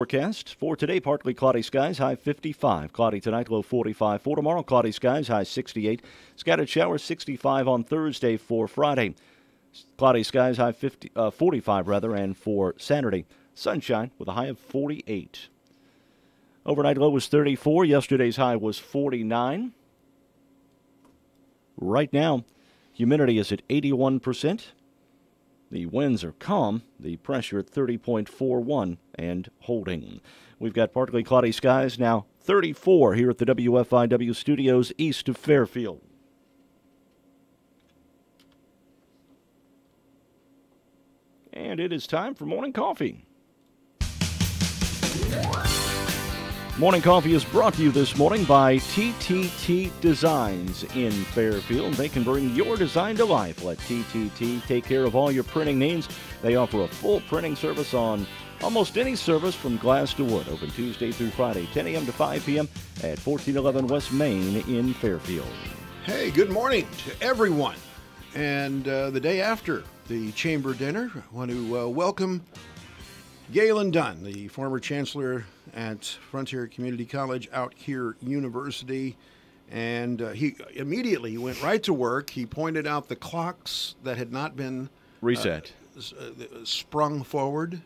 overcast. For today, partly cloudy skies, high 55. Cloudy tonight, low 45. For tomorrow, cloudy skies, high 68. Scattered showers, 65 on Thursday for Friday. Cloudy skies, high 45 rather, and for Saturday, sunshine with a high of 48. Overnight low was 34. Yesterday's high was 49. Right now, humidity is at 81%. The winds are calm. The pressure at 30.41 and holding. We've got partly cloudy skies now 34 here at the WFIW studios east of Fairfield. And it is time for morning coffee. Morning Coffee is brought to you this morning by TTT Designs in Fairfield. They can bring your design to life. Let TTT take care of all your printing needs. They offer a full printing service on almost any service from glass to wood. Open Tuesday through Friday, 10 a.m. to 5 p.m. at 1411 West Main in Fairfield. Hey, good morning to everyone. And the day after the chamber dinner, I want to welcome Galen Dunn, the former chancellor at Frontier Community College out here University, and he immediately went right to work. He pointed out the clocks that had not been reset, sprung forward.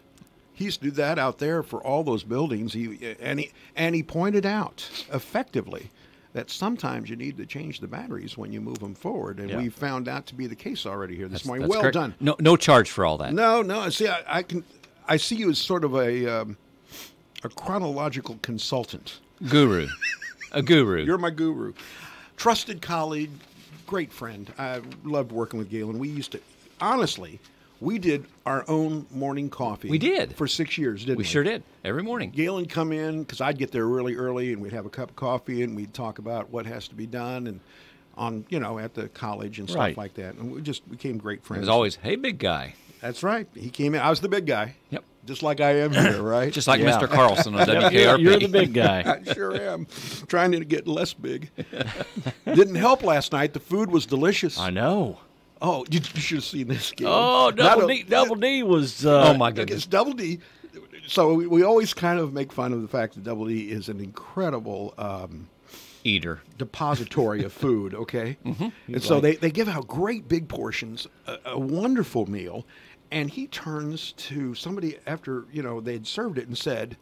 He used to do that out there for all those buildings. He pointed out effectively that sometimes you need to change the batteries when you move them forward, and we found that to be the case already here this morning. Well done. No charge for all that. No. See, I see you as sort of a chronological consultant. Guru. A guru. You're my guru. Trusted colleague, great friend. I loved working with Galen. We did our own morning coffee. We did. For 6 years, didn't we? We sure did. Every morning. Galen come in, because I'd get there really early, and we'd have a cup of coffee, and we'd talk about what has to be done and at the college and stuff like that. And we just became great friends. It was always, hey, big guy. That's right. He came in. I was the big guy. Yep. Just like I am here, right? Just like Mr. Carlson on WKRP. You're the big guy. I sure am. Trying to get less big. Didn't help last night. The food was delicious. I know. Oh, you should have seen this game. Oh, Double D was... oh, my goodness. It's Double D. So we always kind of make fun of the fact that Double D is an incredible... eater. Depository of food, okay? Mm-hmm. And so they give out great big portions, a wonderful meal, and he turns to somebody after, they'd served it and said,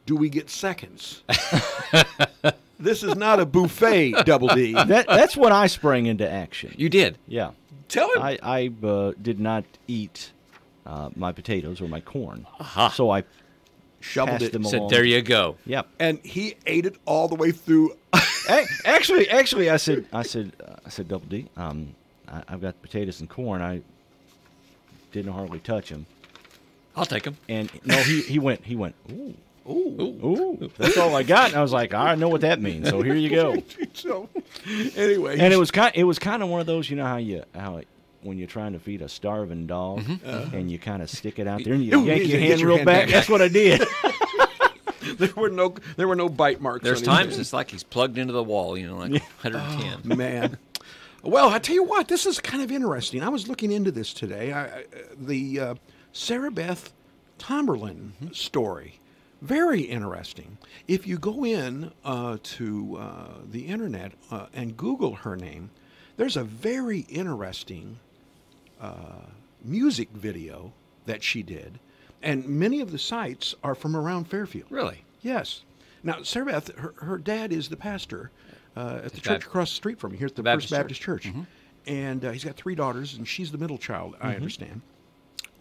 do we get seconds? This is not a buffet, Double D. That's when I sprang into action. You did? Yeah. Tell him. I did not eat my potatoes or my corn. Uh-huh. So I shoveled passed it. them Said, along. there you go. Yep. And he ate it all the way through. Actually, I said, Double D, I've got potatoes and corn. I didn't hardly touch them. I'll take them. And no, he went, ooh. That's all I got. And I was like, I know what that means. So here you go. So, anyway. And it was kind of one of those, how when you're trying to feed a starving dog and you kind of stick it out there and you yank your hand real back. That's what I did. There were no bite marks. There's times it's like he's plugged into the wall, like 110. Oh, man. Well, I tell you what, this is kind of interesting. I was looking into this today. The Sarah Beth Tomberlin story, very interesting. If you go in to the internet and Google her name, there's a very interesting music video that she did, and many of the sites are from around Fairfield. Really? Yes. Now, Sarah Beth, her dad is the pastor at the church across the street from me, here at the First Baptist Church. Mm-hmm. And he's got 3 daughters, and she's the middle child, I understand.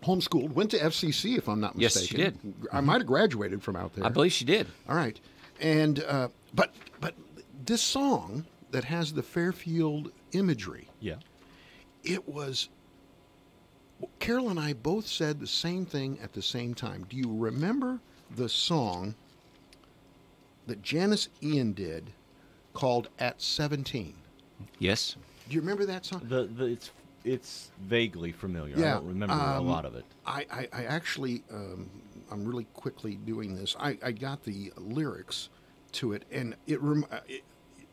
Homeschooled, went to FCC, if I'm not mistaken. Yes, she did. I might have graduated from out there. I believe she did. All right. And but this song that has the Fairfield imagery, it was... Carol and I both said the same thing at the same time. Do you remember the song that Janice Ian did called At 17? Yes. Do you remember that song? It's vaguely familiar. Yeah, I don't remember a lot of it. I actually, I'm really quickly doing this. I got the lyrics to it, and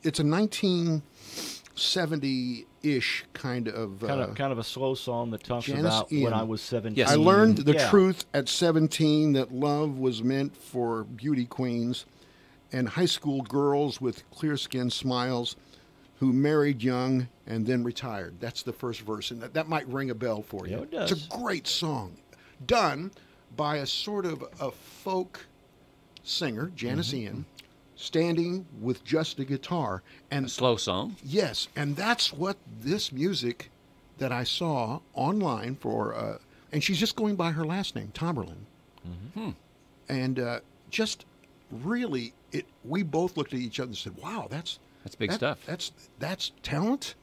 it's a 1970-ish kind of kind of a slow song that talks Janis about Ian. when I was 17. Yes. I learned the Yeah. truth at 17 that love was meant for beauty queens and high school girls with clear-skinned smiles who married young and then retired. That's the first verse, and that might ring a bell for you. Yeah, it does. It's a great song, done by a sort of a folk singer, Janis Ian, standing with just a guitar. And Slow song. yes, and that's what this music that I saw online for, and she's just going by her last name, Tomberlin. And just really, we both looked at each other and said, wow, that's big stuff. That's talent,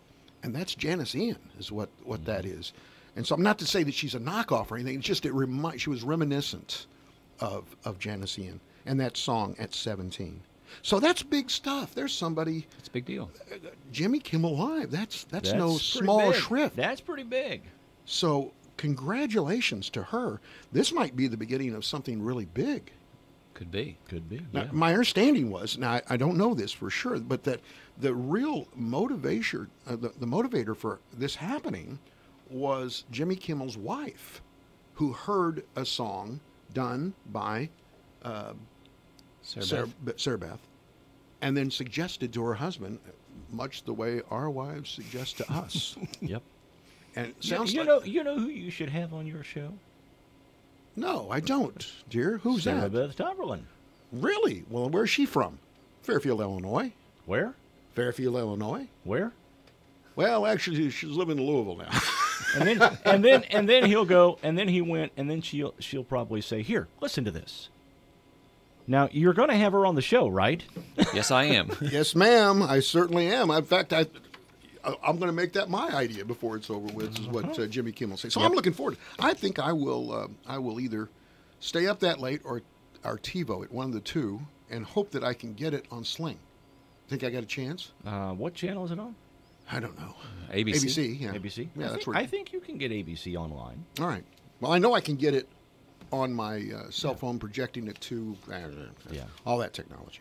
and that's Janis Ian is what that is. And so I'm not to say that she's a knockoff or anything. It's just she was reminiscent of Janis Ian and that song at 17. So that's big stuff. There's somebody, It's a big deal. Jimmy Kimmel Live. That's no pretty small big. shrift. That's pretty big. So congratulations to her. This might be the beginning of something really big. Could be. Could be. Now, Yeah. my understanding was, now I don't know this for sure, but that the real motivation, the motivator for this happening was Jimmy Kimmel's wife, who heard a song done by Sarah Beth. Sarah Beth, and then suggested to her husband, much the way our wives suggest to us. Yep. And it You, sounds you like, know who you should have on your show? no, I don't, dear. Who's Sarah that? Beth Tomberlin. Really? Well, where's she from? Fairfield, Illinois. Where? Fairfield, Illinois. Where? Well, actually, she's living in Louisville now. And then he'll go, and then he went, and then she'll probably say, "Here, listen to this." Now you're going to have her on the show, right? Yes, I am. Yes, ma'am. I certainly am. In fact, I'm going to make that my idea before it's over with. Is what Jimmy Kimmel says. So I'm looking forward. I think I will. I will either stay up that late or TiVo it, one of the two, and hope that I can get it on Sling. Think I got a chance? What channel is it on? I don't know. ABC. ABC. Yeah. ABC. Yeah, that's where. I think you can get ABC online. All right. Well, I know I can get it on my cell phone, projecting it to all that technology.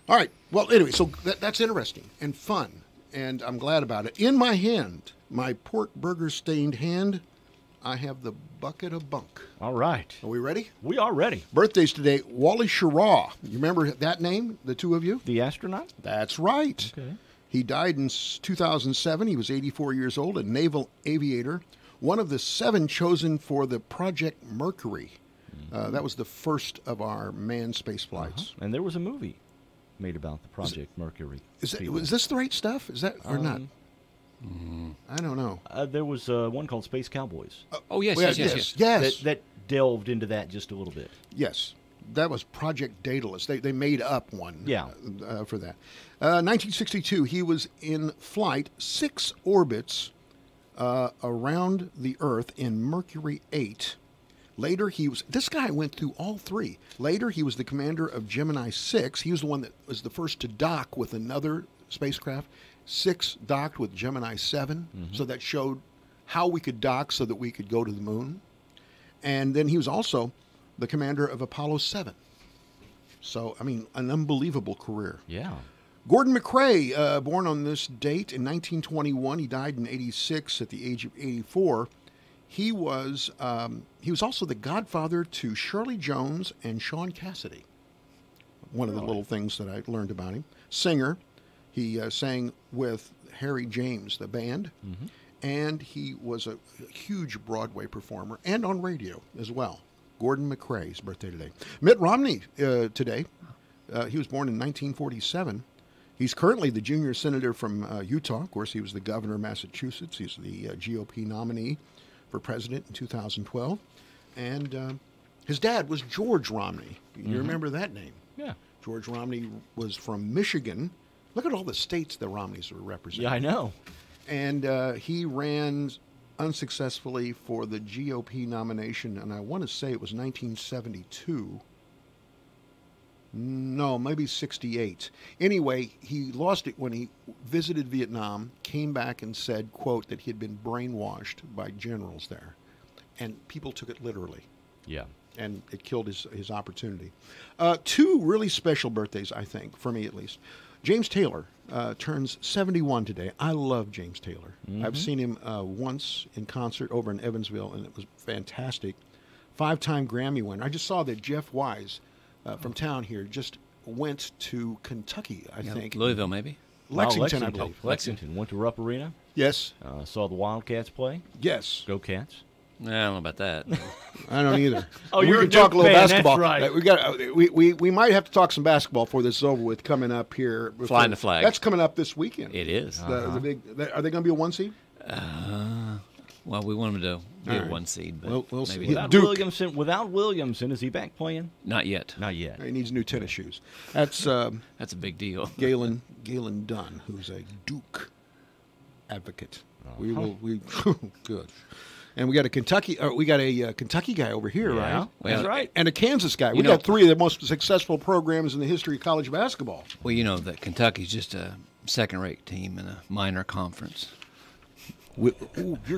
All right. Well, anyway, so that's interesting and fun, and I'm glad about it. In my hand, my pork burger stained hand, I have the bucket of bunk. All right. Are we ready? We are ready. Birthdays today. Wally Schirra. You remember that name, the two of you? The astronaut? That's right. Okay. He died in 2007. He was 84 years old, a naval aviator, one of the 7 chosen for the Project Mercury. That was the first of our manned space flights. And there was a movie made about the Project Mercury. Was this the right stuff? Is that or not? I don't know. There was one called Space Cowboys Oh, yes, Well, yes. that delved into that just a little bit. Yes. That was Project Daedalus. They made up one Yeah. For that. 1962, he was in flight 6 orbits around the Earth in Mercury 8. Later, this guy went through all 3. Later, he was the commander of Gemini 6. He was the one that was the first to dock with another spacecraft. 6 docked with Gemini 7, so that showed how we could dock so that we could go to the moon. And then he was also the commander of Apollo 7. So, I mean, an unbelievable career. Yeah. Gordon McRae, born on this date in 1921, he died in 86 at the age of 84. He was also the godfather to Shirley Jones and Sean Cassidy. One of the little things that I learned about him. Singer, he sang with Harry James, the band, and he was a huge Broadway performer and on radio as well. Gordon McRae's birthday today. Mitt Romney today. He was born in 1947. He's currently the junior senator from Utah. Of course, he was the governor of Massachusetts. He's the GOP nominee for president in 2012. And his dad was George Romney. You remember that name? Yeah. George Romney was from Michigan. Look at all the states the Romneys were representing. Yeah, I know. And he ran unsuccessfully for the GOP nomination, and I want to say it was 1972. No, maybe 68. Anyway, he lost it when he visited Vietnam, came back and said, quote, that he had been brainwashed by generals there. And people took it literally. Yeah. And it killed his opportunity. 2 really special birthdays, I think, for me at least. James Taylor, turns 71 today. I love James Taylor. I've seen him once in concert over in Evansville, and it was fantastic. 5-time Grammy winner. I just saw that Jeff Wise from town here just went to Kentucky, I think. Louisville, maybe. Lexington, I believe. Lexington. Went to Rupp Arena. Yes. Saw the Wildcats play. Yes. Go Cats. I don't know about that. I don't either. Oh, we you're a can talk a Duke little fan, basketball. that's right. We got. We might have to talk some basketball before this is over with. Coming up here, Flying the flag. That's coming up this weekend. It is. The big. Are they going to be a 1 seed? Well, we want him to be All a right. 1 seed, but We'll see. maybe Yeah. not. Duke. Without Williamson, is he back playing? Not yet. Not yet. He needs new tennis shoes. That's That's a big deal. Galen Dunn, who's a Duke advocate. We good. And we got a Kentucky. We got a Kentucky guy over here, Yeah, right? that's right. And a Kansas guy. We You know- got 3 of the most successful programs in the history of college basketball. Well, you know that Kentucky's just a second-rate team in a minor conference. You're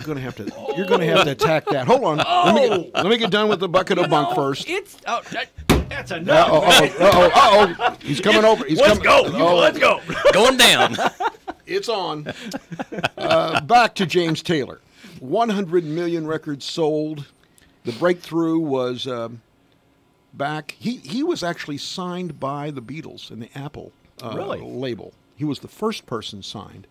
going to have to attack that. Hold on. Let me get done with the bucket of bunk first. It's that's enough. Uh-oh. He's coming over. Let's go. Let's go. Going down. It's on. Back to James Taylor. 100 million records sold. The breakthrough was back. He was actually signed by the Beatles in the Apple Really? label. He was the first person signed.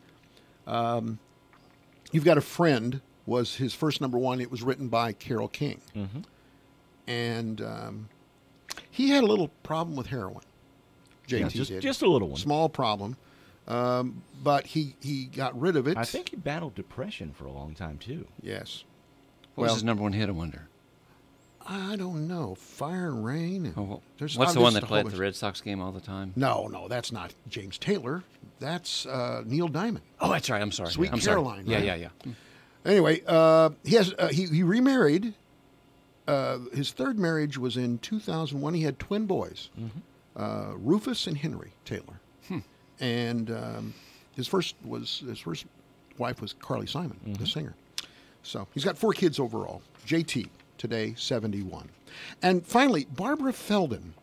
You've Got a Friend was his first number 1. It was written by Carole King. And he had a little problem with heroin. JT Yeah, did. just a little one. Small problem. But he got rid of it. I think he battled depression for a long time too. Yes. What was his number 1 hit, I wonder? I don't know. Fire and Rain. And What's the there's one a that played whole at the bunch. Red Sox game all the time? No, that's not James Taylor. That's Neil Diamond. Oh, that's right. I'm sorry. Sweet I'm Caroline, Sorry. right? Yeah. Anyway, he remarried. His third marriage was in 2001. He had twin boys, Rufus and Henry Taylor. And his first wife was Carly Simon, the singer. So he's got 4 kids overall. JT today 71, and finally Barbara Feldon.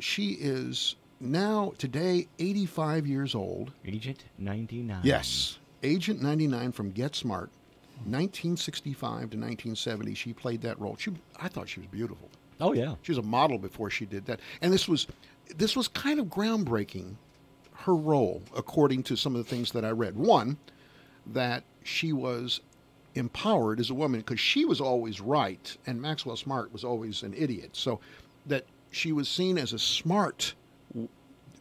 She is now today 85 years old. Agent 99. Yes, Agent 99 from Get Smart, 1965 to 1970. She played that role. I thought she was beautiful. Oh yeah. She was a model before she did that, and this was kind of groundbreaking. Her role, according to some of the things that I read. One, that she was empowered as a woman because she was always right, and Maxwell Smart was always an idiot. So that she was seen as a smart,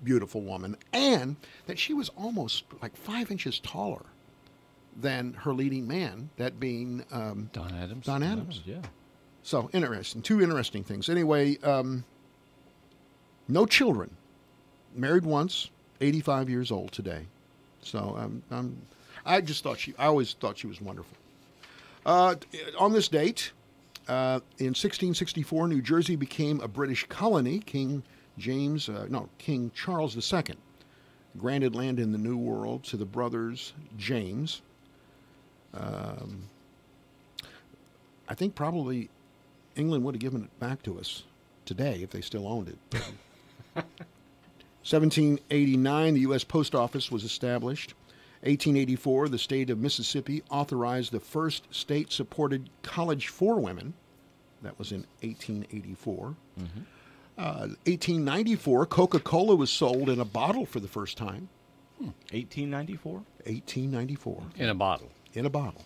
beautiful woman, and that she was almost like 5 inches taller than her leading man, that being Don Adams. Don Adams. Yeah. So interesting. 2 interesting things. Anyway, no children. Married once, 85 years old today. So I always thought she was wonderful. On this date, in 1664, New Jersey became a British colony. King Charles II granted land in the New World to the brothers James. I think probably England would have given it back to us today if they still owned it. 1789, the U.S. Post Office was established. 1884, the state of Mississippi authorized the first state-supported college for women. That was in 1884. 1894, Coca-Cola was sold in a bottle for the first time. 1894. 1894. In a bottle. In a bottle.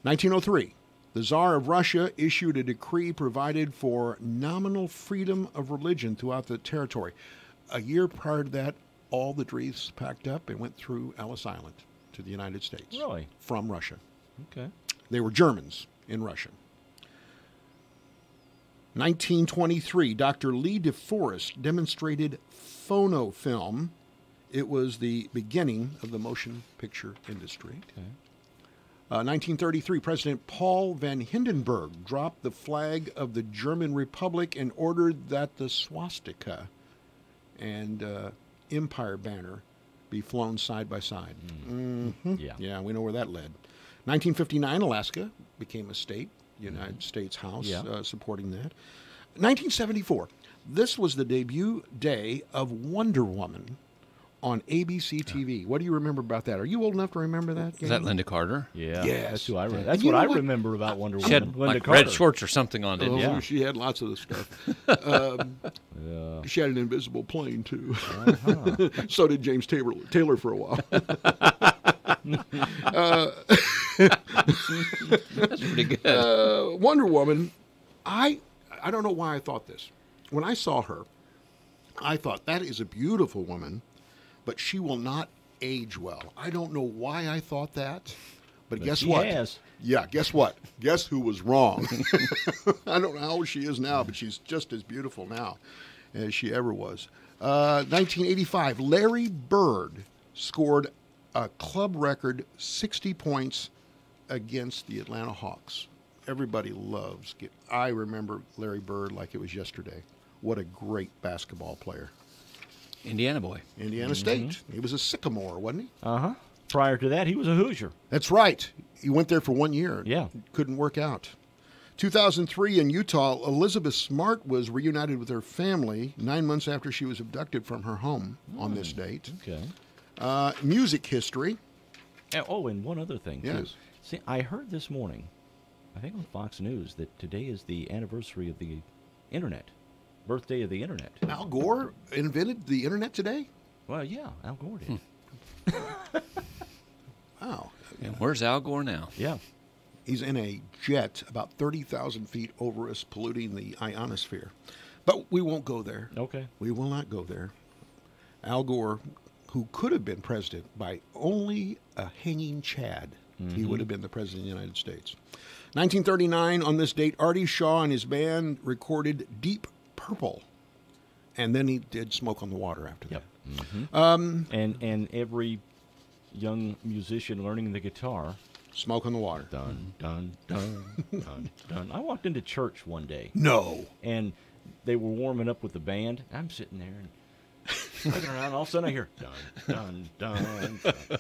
1903, the Tsar of Russia issued a decree provided for nominal freedom of religion throughout the territory. A year prior to that, all the Dreiths packed up and went through Ellis Island to the United States. Really? From Russia. Okay. They were Germans in Russia. 1923, Dr. Lee DeForest demonstrated phonofilm. It was the beginning of the motion picture industry. Okay. 1933, President Paul van Hindenburg dropped the flag of the German Republic and ordered that the swastika and Empire banner be flown side by side. Yeah, we know where that led. 1959, Alaska became a state, United States House supporting that. 1974, this was the debut day of Wonder Woman on ABC TV. What do you remember about that? Are you old enough to remember that? Is that Linda Carter? Yeah, Yes. that's who I remember. That's You what know I what? remember about Wonder She Woman. had Linda like Carter. red shorts or something on, didn't Oh, you? she had lots of the stuff. She had an invisible plane, too. So did James Taylor for a while. That's pretty good. Wonder Woman, I don't know why I thought this. When I saw her, I thought, that is a beautiful woman, but she will not age well. I don't know why I thought that, but guess she what? has. Yeah, guess what? Guess who was wrong? I don't know how old she is now, but she's just as beautiful now as she ever was. 1985, Larry Bird scored a club record 60 points against the Atlanta Hawks. Everybody loves. I remember Larry Bird like it was yesterday. What a great basketball player. Indiana boy. Indiana State. He was a Sycamore, wasn't he? Uh-huh. Prior to that, he was a Hoosier. That's right. He went there for 1 year. Yeah. Couldn't work out. 2003 in Utah, Elizabeth Smart was reunited with her family 9 months after she was abducted from her home on this date. Okay. Music history. Oh, and one other thing, too. Yes. See, I heard this morning, I think on Fox News, that today is the anniversary of the Internet. Birthday of the Internet. Al Gore invented the Internet today? Well, yeah, Al Gore did. Wow. And where's Al Gore now? Yeah. He's in a jet about 30,000 feet over us, polluting the ionosphere. But we won't go there. Okay. We will not go there. Al Gore, who could have been president by only a hanging Chad, he would have been the president of the United States. 1939, on this date, Artie Shaw and his band recorded Deep Purple. And then he did Smoke on the Water after Yep. that. And every young musician learning the guitar, Smoke on the Water. dun, dun, dun, dun, dun. I walked into church one day, No. and they were warming up with the band. I'm sitting there and looking around, and all of a sudden I hear dun, dun, dun, dun.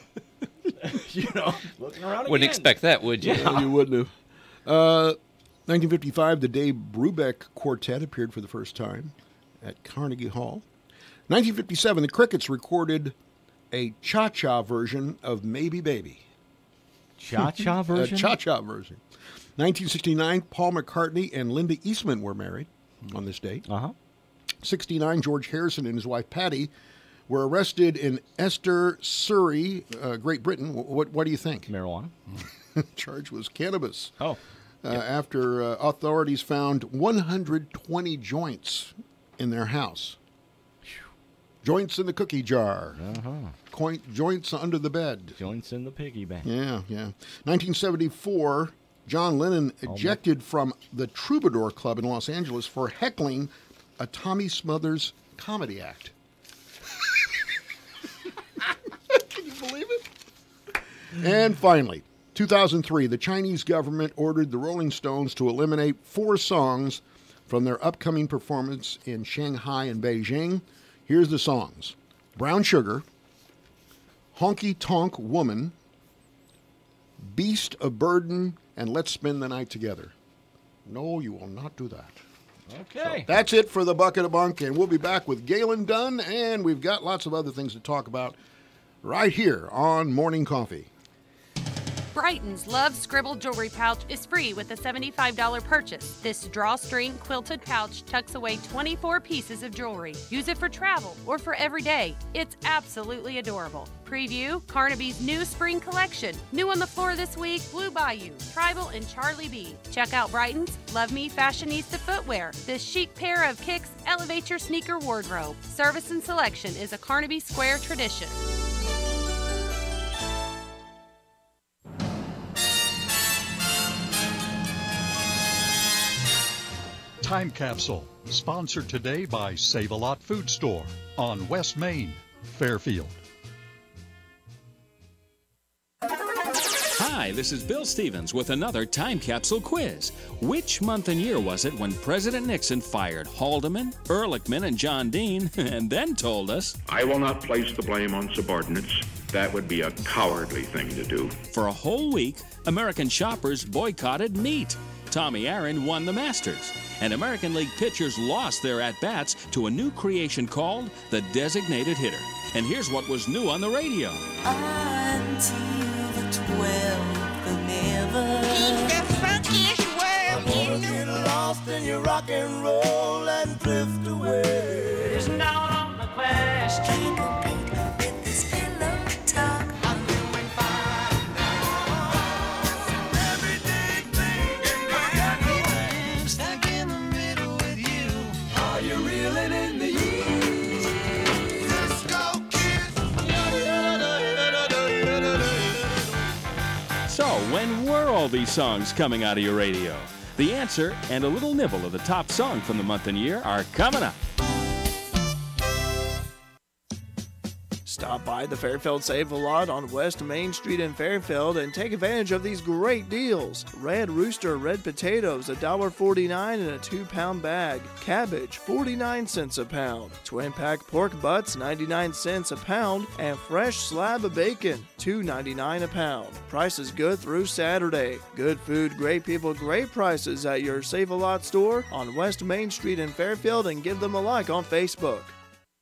You know, looking around Wouldn't again. expect that, would you? Yeah. You wouldn't have. 1955, the Dave Brubeck Quartet appeared for the first time at Carnegie Hall. 1957, the Crickets recorded a cha-cha version of Maybe Baby. Cha-cha A version? cha-cha version. 1969, Paul McCartney and Linda Eastman were married on this date. Uh-huh. 69, George Harrison and his wife Patty were arrested in Esther, Surrey, Great Britain. What do you think? Marijuana? Charge was cannabis. Oh. After authorities found 120 joints in their house. Joints in the cookie jar. Joints under the bed. Joints in the piggy bank. Yeah. 1974, John Lennon ejected from the Troubadour Club in Los Angeles for heckling a Tommy Smothers comedy act. Can you believe it? And finally, 2003, the Chinese government ordered the Rolling Stones to eliminate 4 songs from their upcoming performance in Shanghai and Beijing. Here's the songs: Brown Sugar, Honky Tonk Woman, Beast of Burden, and Let's Spend the Night Together. No, you will not do that. Okay. That's it for the Bucket of Bunk, and we'll be back with Galen Dunn, and we've got lots of other things to talk about right here on Morning Coffee. Brighton's Love Scribble Jewelry Pouch is free with a $75 purchase. This drawstring quilted pouch tucks away 24 pieces of jewelry. Use it for travel or for every day. It's absolutely adorable. Preview Carnaby's new spring collection. New on the floor this week, Blue Bayou, Tribal, and Charlie B. Check out Brighton's Love Me Fashionista footwear. This chic pair of kicks elevates your sneaker wardrobe. Service and selection is a Carnaby Square tradition. Time Capsule, sponsored today by Save-A-Lot Food Store on West Main, Fairfield. Hi, this is Bill Stevens with another Time Capsule quiz. Which month and year was it when President Nixon fired Haldeman, Ehrlichman, and John Dean, and then told us, I will not place the blame on subordinates. That would be a cowardly thing to do. for a whole week, American shoppers boycotted meat? Tommy Aaron won the Masters, and American League pitchers lost their at-bats to a new creation called the designated hitter. And here's what was new on the radio. Until the 12th of never. I'm gonna get lost in your rock and roll and drift away. There's no on the question. Keep a beat with this pillow talk. I'm doing fine now. Everyday thing. Stuck in the middle with you. Are you reeling in the years? Let's go, kids. So, when were all these songs coming out of your radio? The answer and a little nibble of the top song from the month and year are coming up. Stop by the Fairfield Save-A-Lot on West Main Street in Fairfield and take advantage of these great deals. Red Rooster red potatoes, $1.49 in a 2-pound bag. Cabbage, 49 cents a pound. Twin-pack pork butts, 99 cents a pound. And fresh slab of bacon, $2.99 a pound. Price is good through Saturday. Good food, great people, great prices at your Save-A-Lot store on West Main Street in Fairfield, and give them a like on Facebook.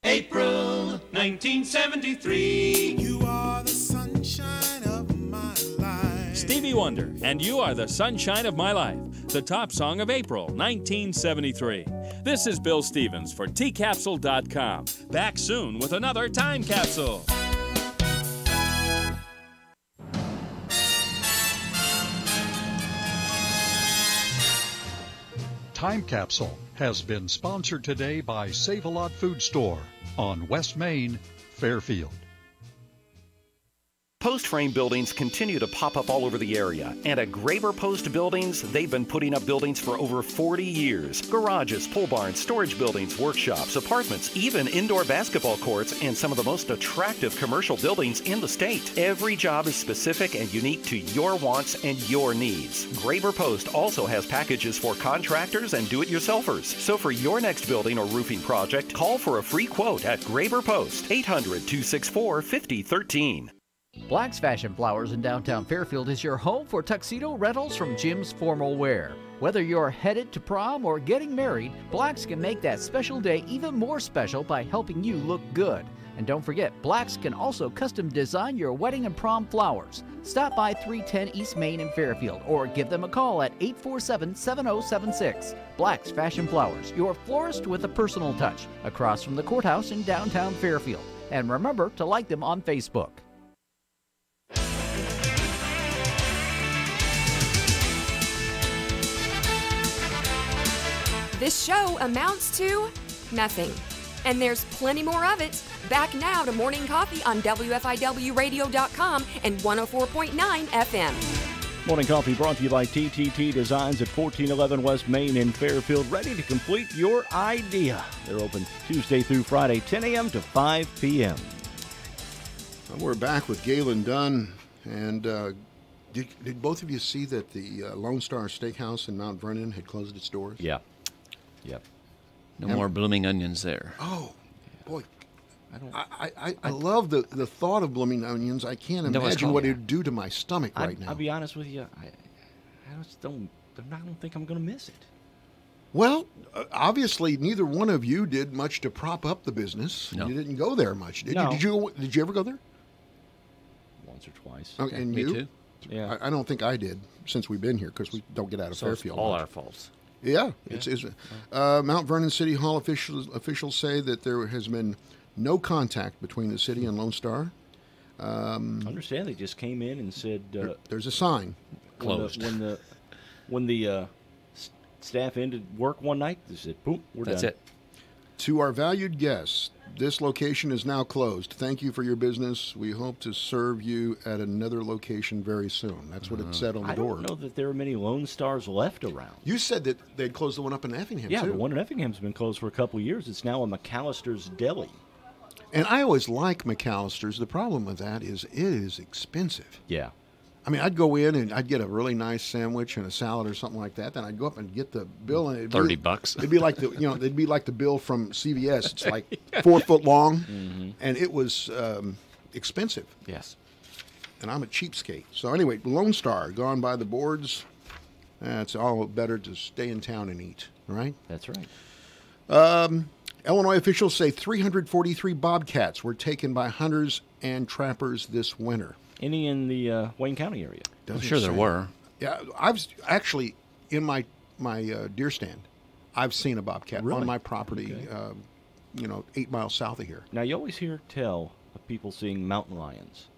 April 1973. You are the sunshine of my life. Stevie Wonder, and You Are the Sunshine of My Life, the top song of April 1973. This is Bill Stevens for tcapsule.com. Back soon with another Time Capsule. Time Capsule has been sponsored today by Save-A-Lot Food Store on West Main, Fairfield. Post frame buildings continue to pop up all over the area, and at Graber Post Buildings, they've been putting up buildings for over 40 years. Garages, pole barns, storage buildings, workshops, apartments, even indoor basketball courts, and some of the most attractive commercial buildings in the state. Every job is specific and unique to your wants and your needs. Graber Post also has packages for contractors and do-it-yourselfers. So for your next building or roofing project, call for a free quote at Graber Post, 800-264-5013. Black's Fashion Flowers in downtown Fairfield is your home for tuxedo rentals from Jim's Formal Wear. Whether you're headed to prom or getting married, Black's can make that special day even more special by helping you look good. And don't forget, Black's can also custom design your wedding and prom flowers. Stop by 310 East Main in Fairfield or give them a call at 847-7076. Black's Fashion Flowers, your florist with a personal touch, across from the courthouse in downtown Fairfield. And remember to like them on Facebook. This show amounts to nothing. And there's plenty more of it. Back now to Morning Coffee on WFIWradio.com and 104.9 FM. Morning Coffee brought to you by TTT Designs at 1411 West Main in Fairfield, ready to complete your idea. They're open Tuesday through Friday, 10 a.m. to 5 p.m. Well, we're back with Galen Dunn. And did both of you see that the Lone Star Steakhouse in Mount Vernon had closed its doors? Yeah. Yep. No more blooming onions there. Oh, boy. I love the thought of blooming onions. I can't imagine what it would do to my stomach right now. I'll be honest with you. I just don't think I'm going to miss it. Well, obviously, neither one of you did much to prop up the business. No. You didn't go there much, did No. you? Did you ever go there? Once or twice. Okay. And Me you? too. Yeah. I don't think I did since we've been here because we don't get out of So it's Fairfield. all much. our faults. Yeah. It's Mount Vernon City Hall officials say that there has been no contact between the city and Lone Star. I understand they just came in and said there's a sign. Closed. When the staff ended work one night, they said, boom, we're done. That's it. To our valued guests, this location is now closed. Thank you for your business. We hope to serve you at another location very soon. That's what it said on the door. I don't know that there are many Lone Stars left around. You said that they'd closed the one up in Effingham, Yeah, too. the one in Effingham's been closed for a couple of years. It's now a McAllister's Deli. And I always like McAllister's. The problem with that is it is expensive. Yeah. I mean, I'd go in and I'd get a really nice sandwich and a salad or something like that. Then I'd go up and get the bill, and it'd $30. It'd be like it'd be like the bill from CVS. It's like 4 foot long, and it was expensive. Yes. And I'm a cheapskate. So anyway, Lone Star gone by the boards. It's all better to stay in town and eat, right? That's right. Illinois officials say 343 bobcats were taken by hunters and trappers this winter. Any in the Wayne County area? I'm sure there were. Yeah, I've actually, in my deer stand, I've seen a bobcat on my property, 8 miles south of here. Now, you always hear tell of people seeing mountain lions.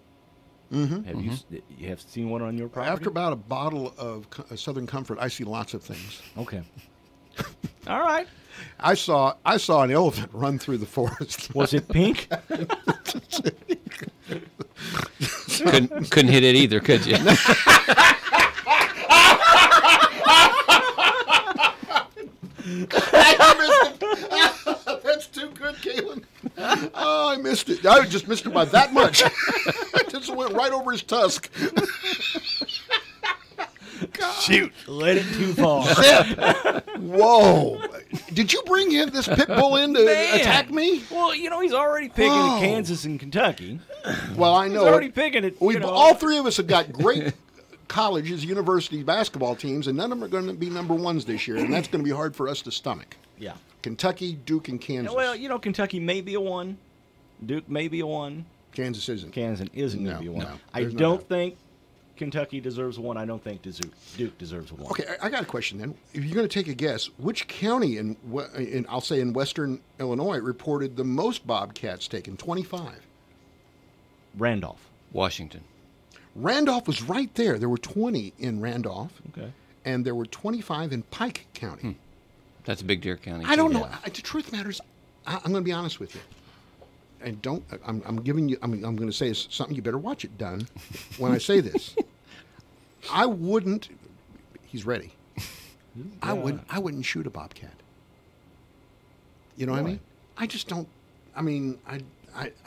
Mm-hmm. You have seen one on your property? After about a bottle of Southern Comfort, I see lots of things. Okay. All right. I saw an elephant run through the forest. Was it pink? Couldn't hit it either, could you? That's too good, Caitlin. Oh, I missed it. I just missed it by that much. It just went right over his tusk. Shoot. Let it too far. Whoa. Did you bring this pit bull in to attack me? Well, he's already picking at Kansas and Kentucky. Well, I know. He's already picking it. All three of us have got great colleges, university basketball teams, and none of them are going to be number ones this year, and that's going to be hard for us to stomach. Yeah. Kentucky, Duke, and Kansas. Well, Kentucky may be a 1. Duke may be a 1. Kansas isn't. Kansas isn't going to be a 1. No, I don't think Kentucky deserves a 1. I don't think Duke deserves a 1. Okay, I got a question then. If you're going to take a guess, which county in I'll say in western Illinois reported the most bobcats taken? 25. Randolph. Washington. Randolph was right there. There were 20 in Randolph. Okay. And there were 25 in Pike County. That's Big Deer County. I don't know. The truth matters. I'm going to be honest with you. And I'm giving you, I'm going to say something, you better watch it, Dunn, when I say this. I wouldn't, he's ready. I wouldn't shoot a bobcat. You know what I mean? I just don't, I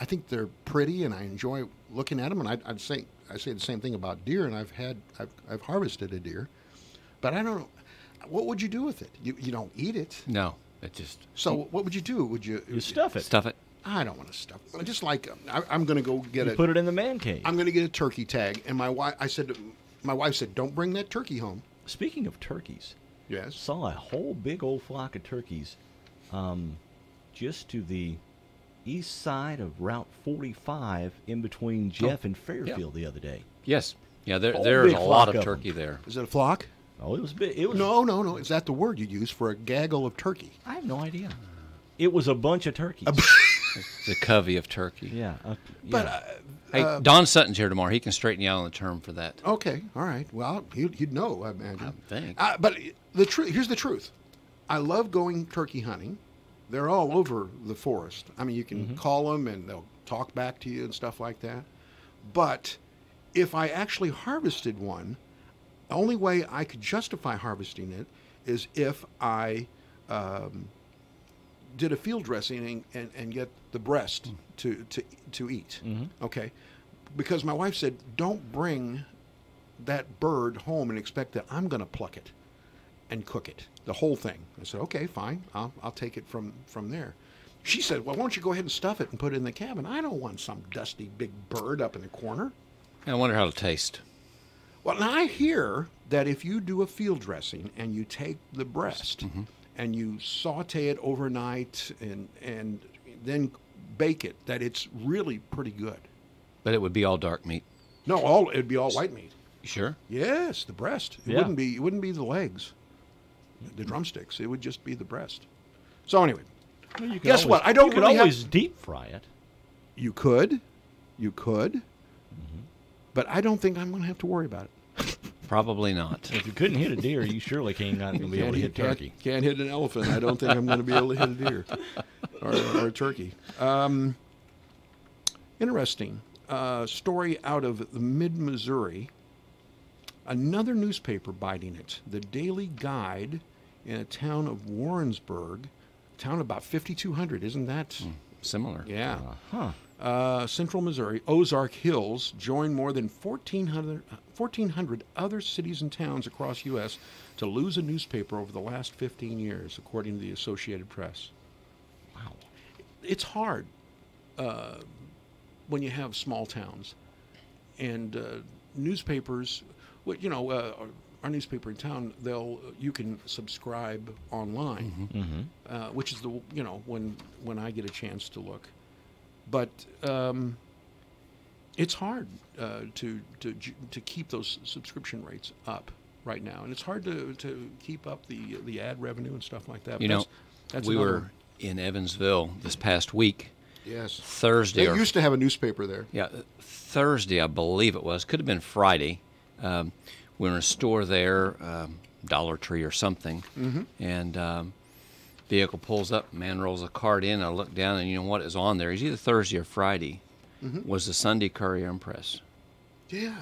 think they're pretty and I enjoy looking at them, and I say the same thing about deer, and I've harvested a deer, but I don't know. What would you do with it? You don't eat it. No, it just. So what would you do? Would you stuff it? Stuff it. I don't want to stuff it. Just like I'm going to go get put it in the man cave. I'm going to get a turkey tag, and my wife said, "Don't bring that turkey home." Speaking of turkeys, yes, saw a whole big old flock of turkeys, just to the east side of Route 45, in between Jeff and Fairfield the other day. Yes, yeah, there's a lot of turkey there. Is it a flock? Oh, it was big. It was no. Is that the word you use for a gaggle of turkey? I have no idea. It was a bunch of turkeys. It's a covey of turkey. Yeah. But hey, Don Sutton's here tomorrow. He can straighten you out on the term for that. Okay, all right. Well, he'd know, I imagine. I think. But here's the truth. I love going turkey hunting. They're all over the forest. I mean, you can call them and they'll talk back to you and stuff like that. But if I actually harvested one, the only way I could justify harvesting it is if I did a field dressing and get the breast to eat. Okay, because my wife said, "Don't bring that bird home and expect that I'm going to pluck it and cook it, the whole thing." I said, "Okay, fine. I'll take it from there." She said, "Well, why don't you go ahead and stuff it and put it in the cabin? I don't want some dusty big bird up in the corner." I wonder how it'll taste. Well, now I hear that if you do a field dressing and you take the breast and you saute it overnight and then bake it, that it's really pretty good. But it would be all dark meat. No, it'd be all white meat. You sure? Yes, the breast. It wouldn't be the legs, the drumsticks. It would just be the breast. So anyway, guess what? I don't really always deep fry it. You could, but I don't think I'm going to have to worry about it. Probably not. If you couldn't hit a deer, you surely can't going to be able to hit turkey. Can't hit an elephant. I don't think I'm going to be able to hit a deer or a turkey. Interesting story out of mid-Missouri. Another newspaper biting it. The Daily Guide in a town of Warrensburg, a town about 5,200. Isn't that similar? Yeah. Central Missouri, Ozark Hills joined more than 1,400 other cities and towns across U.S. to lose a newspaper over the last 15 years, according to the Associated Press. Wow. It's hard when you have small towns. And newspapers, our newspaper in town, you can subscribe online, which is when I get a chance to look. But it's hard to keep those subscription rates up right now, and it's hard to keep up the ad revenue and stuff like that. We were in Evansville this past week. Yes. Thursday. They used to have a newspaper there. Yeah, Thursday, I believe it was. Could have been Friday. We were in a store there, Dollar Tree or something, and vehicle pulls up, man rolls a cart in, I look down, and you know what is on there? It's either Thursday or Friday, was the Sunday Courier and Press. Yeah.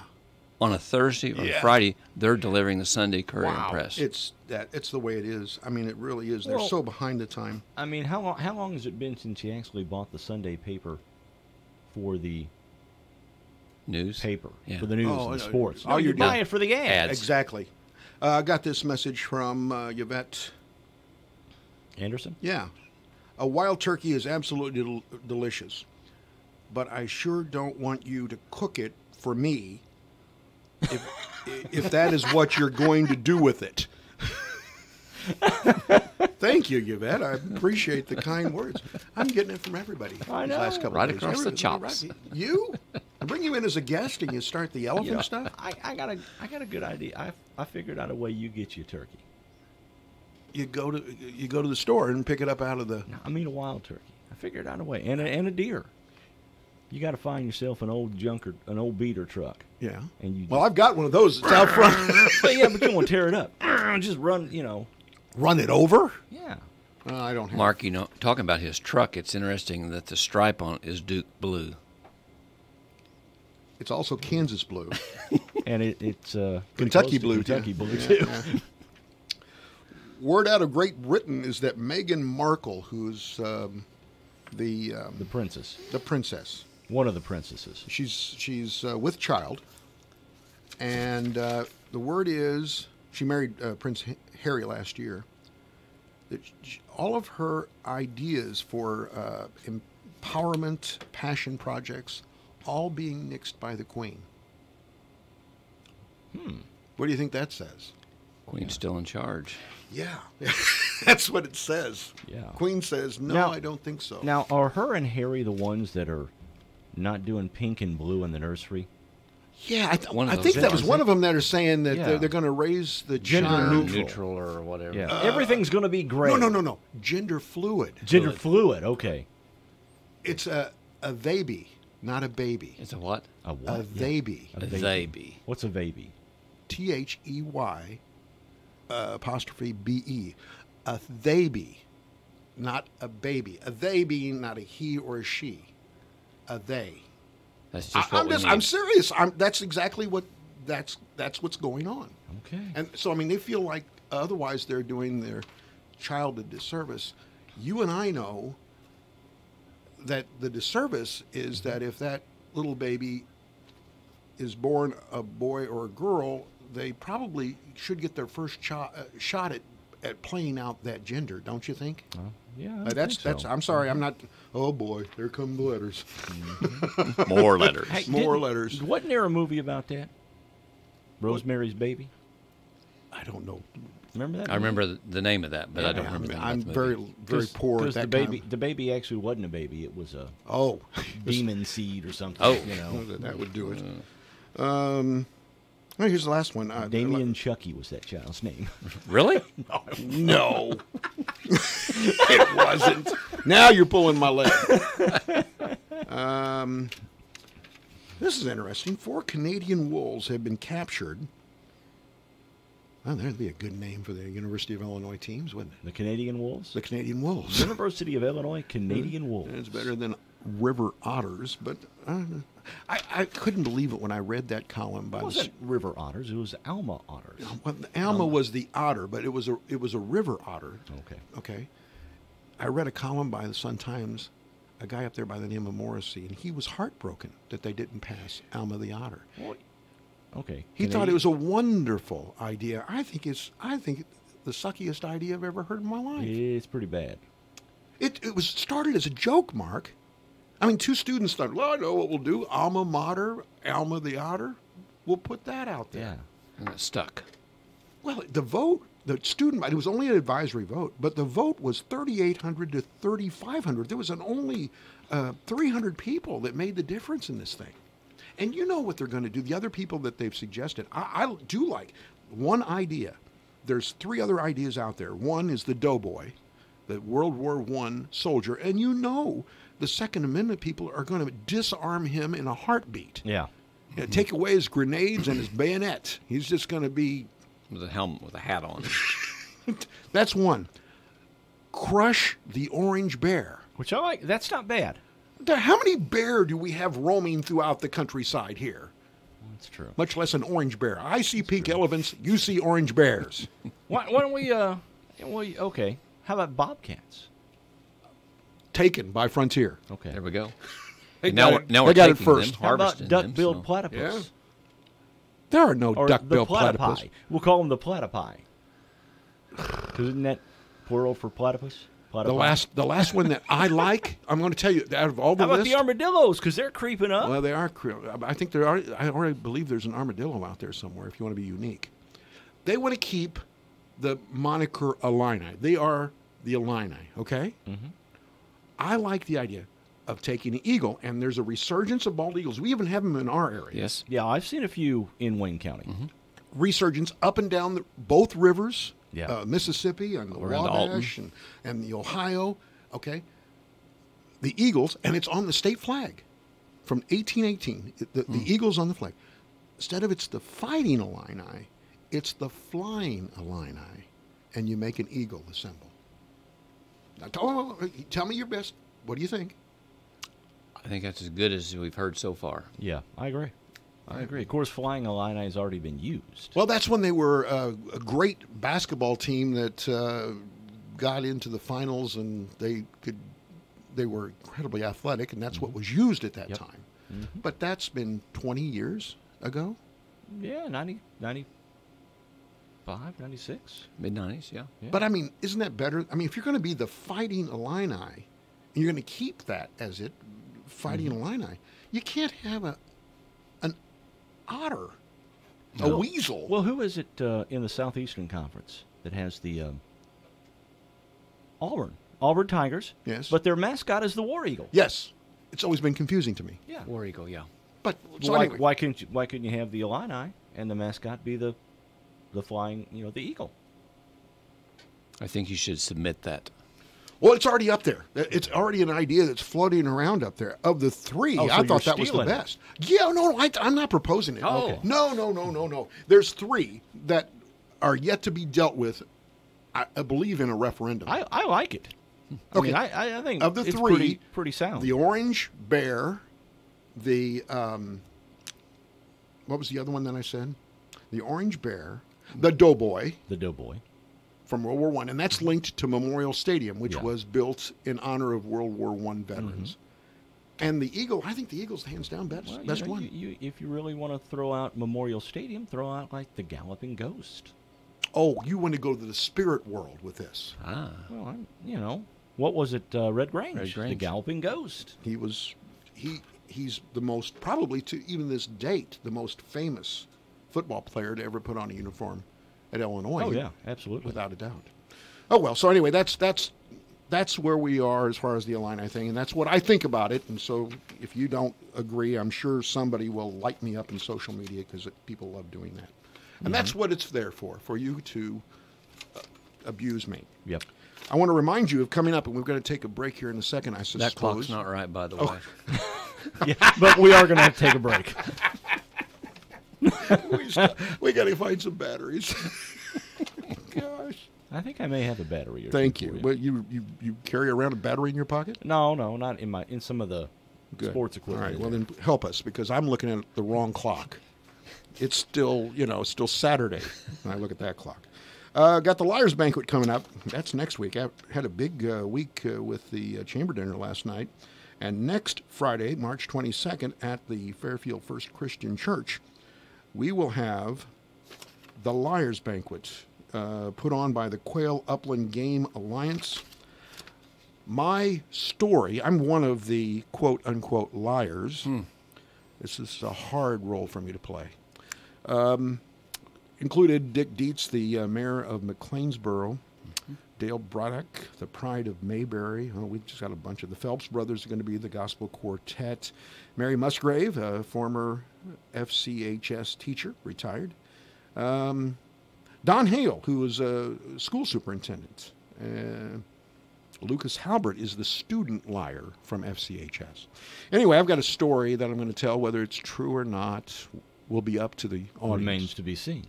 On a Thursday or Friday, they're delivering the Sunday Courier and Press. It's the way it is. I mean, it really is. They're so behind the time. I mean, how long has it been since you actually bought the Sunday paper for the news paper for the news and sports? Oh, you're buying it for the ads. Exactly. I got this message from Yvette Anderson. Yeah, a wild turkey is absolutely delicious, but I sure don't want you to cook it for me. If that is what you're going to do with it. Thank you, Yvette. I appreciate the kind words. I'm getting it from everybody. I know. Last couple right of days. across the chops. Right. You? I bring you in as a guest and you start the elephant stuff? I got a good idea. I figured out a way you get your turkey. You go to the store and pick it up out of the... No, I mean a wild turkey. I figured out a way. And a deer. You got to find yourself an old beater truck. Yeah. And I've got one of those. It's out front. But you won't tear it up. Just run, Run it over? Yeah. I don't have... Mark, talking about his truck, it's interesting that the stripe on it is Duke blue. It's also Kansas blue. And it's Kentucky blue, Kentucky blue, too. Yeah. Word out of Great Britain is that Meghan Markle, who's the princess. The princess. One of the princesses. She's with child. And the word is she married Prince Harry last year. That all of her ideas for empowerment, passion projects, all being nixed by the Queen. What do you think that says? Queen's still in charge. Yeah, that's what it says. Yeah. Queen says, no, I don't think so. Now, are her and Harry the ones that are not doing pink and blue in the nursery? Yeah, I think that was one of them that are saying that they're going to raise the gender neutral or whatever. Yeah, everything's going to be gray. No. Gender fluid. Gender fluid. Okay. It's a baby, not a baby. It's a what? A what? A baby. A baby. What's a baby? THEY apostrophe BE. A baby, not a baby. A they being not a he or a she. A they. That's just what I'm serious. That's exactly what that's what's going on. Okay. And so they feel like otherwise they're doing their child a disservice. You and I know that the disservice is that if that little baby is born a boy or a girl, they probably should get their first shot at playing out that gender, don't you think? Yeah, that's. I'm sorry, I'm not. Oh boy, there come the letters. More letters. Hey, more letters. Wasn't there a movie about that? Rosemary's Baby. I don't know. Remember that? I remember the name of that, but I don't remember the name I'm of the very movie. very poor at that the baby actually wasn't a baby. It was a demon seed or something. Oh, that would do it. Well, here's the last one. Damien Chucky was that child's name. Really? No. It wasn't. Now you're pulling my leg. This is interesting. 4 Canadian wolves have been captured. Oh, that'd be a good name for the University of Illinois teams, wouldn't it? The Canadian Wolves? The Canadian Wolves. University of Illinois Canadian Wolves. It's better than River Otters, but I couldn't believe it when I read that column by It wasn't River Otters. It was Alma Otters. Well, Alma was the otter, but it was a river otter. Okay. I read a column by the Sun-Times, a guy up there by the name of Morrissey, and he was heartbroken that they didn't pass Alma the otter. Okay. He thought it was a wonderful idea. I think the suckiest idea I've ever heard in my life. It's pretty bad. It was started as a joke, Mark. 2 students thought, well, I know what we'll do. Alma Mater, Alma the Otter. We'll put that out there. Yeah. And it stuck. Well, the vote, the student, it was only an advisory vote, but the vote was 3,800 to 3,500. There was only 300 people that made the difference in this thing. And you know what they're going to do. The other people that they've suggested, I do like one idea. There's 3 other ideas out there. One is the doughboy, the World War I soldier. And you know the Second Amendment people are going to disarm him in a heartbeat. Yeah. Take away his grenades and his bayonet. He's just going to be... With a helmet, with a hat on. That's one. Crush the orange bear. Which I like. That's not bad. How many bear do we have roaming throughout the countryside here? That's true. Much less an orange bear. I see pink elephants. You see orange bears. Why don't we, okay. How about bobcats? Taken by Frontier. Okay. There we go. They now got we're it taking first. them, How about harvesting duck-billed them, platypus? Yeah. There are no Or duck-billed the platypi. platypus. We'll call them the platypi. Isn't that plural for platypus? Platypi. The last one that I like, I'm going to tell you, out of all the How about list, the armadillos? Because they're creeping up. well, they are. I think there are. I already believe there's an armadillo out there somewhere. If you want to be unique, they want to keep the moniker Illini. They are the Illini. Okay. Mm-hmm. I like the idea of taking an eagle, and there's a resurgence of bald eagles. We even have them in our area. Yes. Yeah, I've seen a few in Wayne County. Mm-hmm. Resurgence up and down both rivers, Yeah. Mississippi and the Around Wabash and the Ohio. Okay. The eagles, and it's on the state flag from 1818. The eagle's on the flag. Instead of it's the fighting Illini, it's the flying Illini, and you make an eagle the symbol. Now, tell me your best. What do you think? I think that's as good as we've heard so far. Yeah, I agree. I agree. Of course, flying Illini has already been used. Well, that's when they were a great basketball team that got into the finals, and they were incredibly athletic, and that's what was used at that time. Mm-hmm. But that's been 20 years ago. Yeah, 90, 95, 96. Mid-90s, yeah. But, I mean, isn't that better? I mean, if you're going to be the fighting Illini, and you're going to keep that as it, fighting Illini, you can't have an otter, a weasel. Well, who is it in the Southeastern Conference that has the Auburn Tigers? Yes. But their mascot is the War Eagle. Yes. It's always been confusing to me. Yeah. War Eagle, yeah. But so Well, anyway, why couldn't you have the Illini and the mascot be the flying, the eagle? I think you should submit that. well, it's already up there. It's already an idea that's floating around up there. Of the 3, Oh, so I thought you're that was the stealing it. best. Yeah, no, I'm not proposing it. Oh. Okay. No. There's 3 that are yet to be dealt with, I believe, in a referendum. I like it. Okay. I think of the it's 3, pretty sound. the orange bear, the what was the other one that I said? The orange bear, the doughboy. The doughboy. From World War I, and that's linked to Memorial Stadium, which Yeah. was built in honor of World War I veterans. And the eagle, I think the eagle's hands down best, Well, best one. If you really want to throw out Memorial Stadium, throw out like the Galloping Ghost. Oh, you want to go to the spirit world with this? Ah. Well, what was it? Red Grange. Red Grange. The Galloping Ghost. He's the most, probably to even this date, the most famous football player to ever put on a uniform at Illinois. Oh yeah, absolutely, without a doubt. Oh well. So anyway, that's where we are as far as the Illini thing, and that's what I think about it. And so, if you don't agree, I'm sure somebody will light me up in social media because people love doing that, and that's what it's there for you to abuse me. Yep. I want to remind you of coming up, and we're going to take a break here in a second. I suppose That clock's not right, by the way. Yeah, but we are going to have to take a break. we got to find some batteries. Gosh. I think I may have a battery. Or Thank two you. for But you carry around a battery in your pocket? No, not in some of the sports equipment. All right. Well, then help us because I'm looking at the wrong clock. It's still, it's still Saturday when I look at that clock. Got the Liars Banquet coming up. That's next week. I had a big week with the chamber dinner last night. And next Friday, March 22nd, at the Fairfield First Christian Church, we will have the Liars Banquet put on by the Quail Upland Game Alliance. My story, I'm one of the quote-unquote liars. This is a hard role for me to play. included Dick Dietz, the mayor of McLeansboro, Dale Braddock, the pride of Mayberry. Oh, we just got a bunch of the Phelps brothers are going to be the gospel quartet. Mary Musgrave, a former FCHS teacher, retired. Don Hale, who was a school superintendent. Lucas Halbert is the student liar from FCHS. Anyway, I've got a story that I'm going to tell. Whether it's true or not will be up to the audience. Remains to be seen.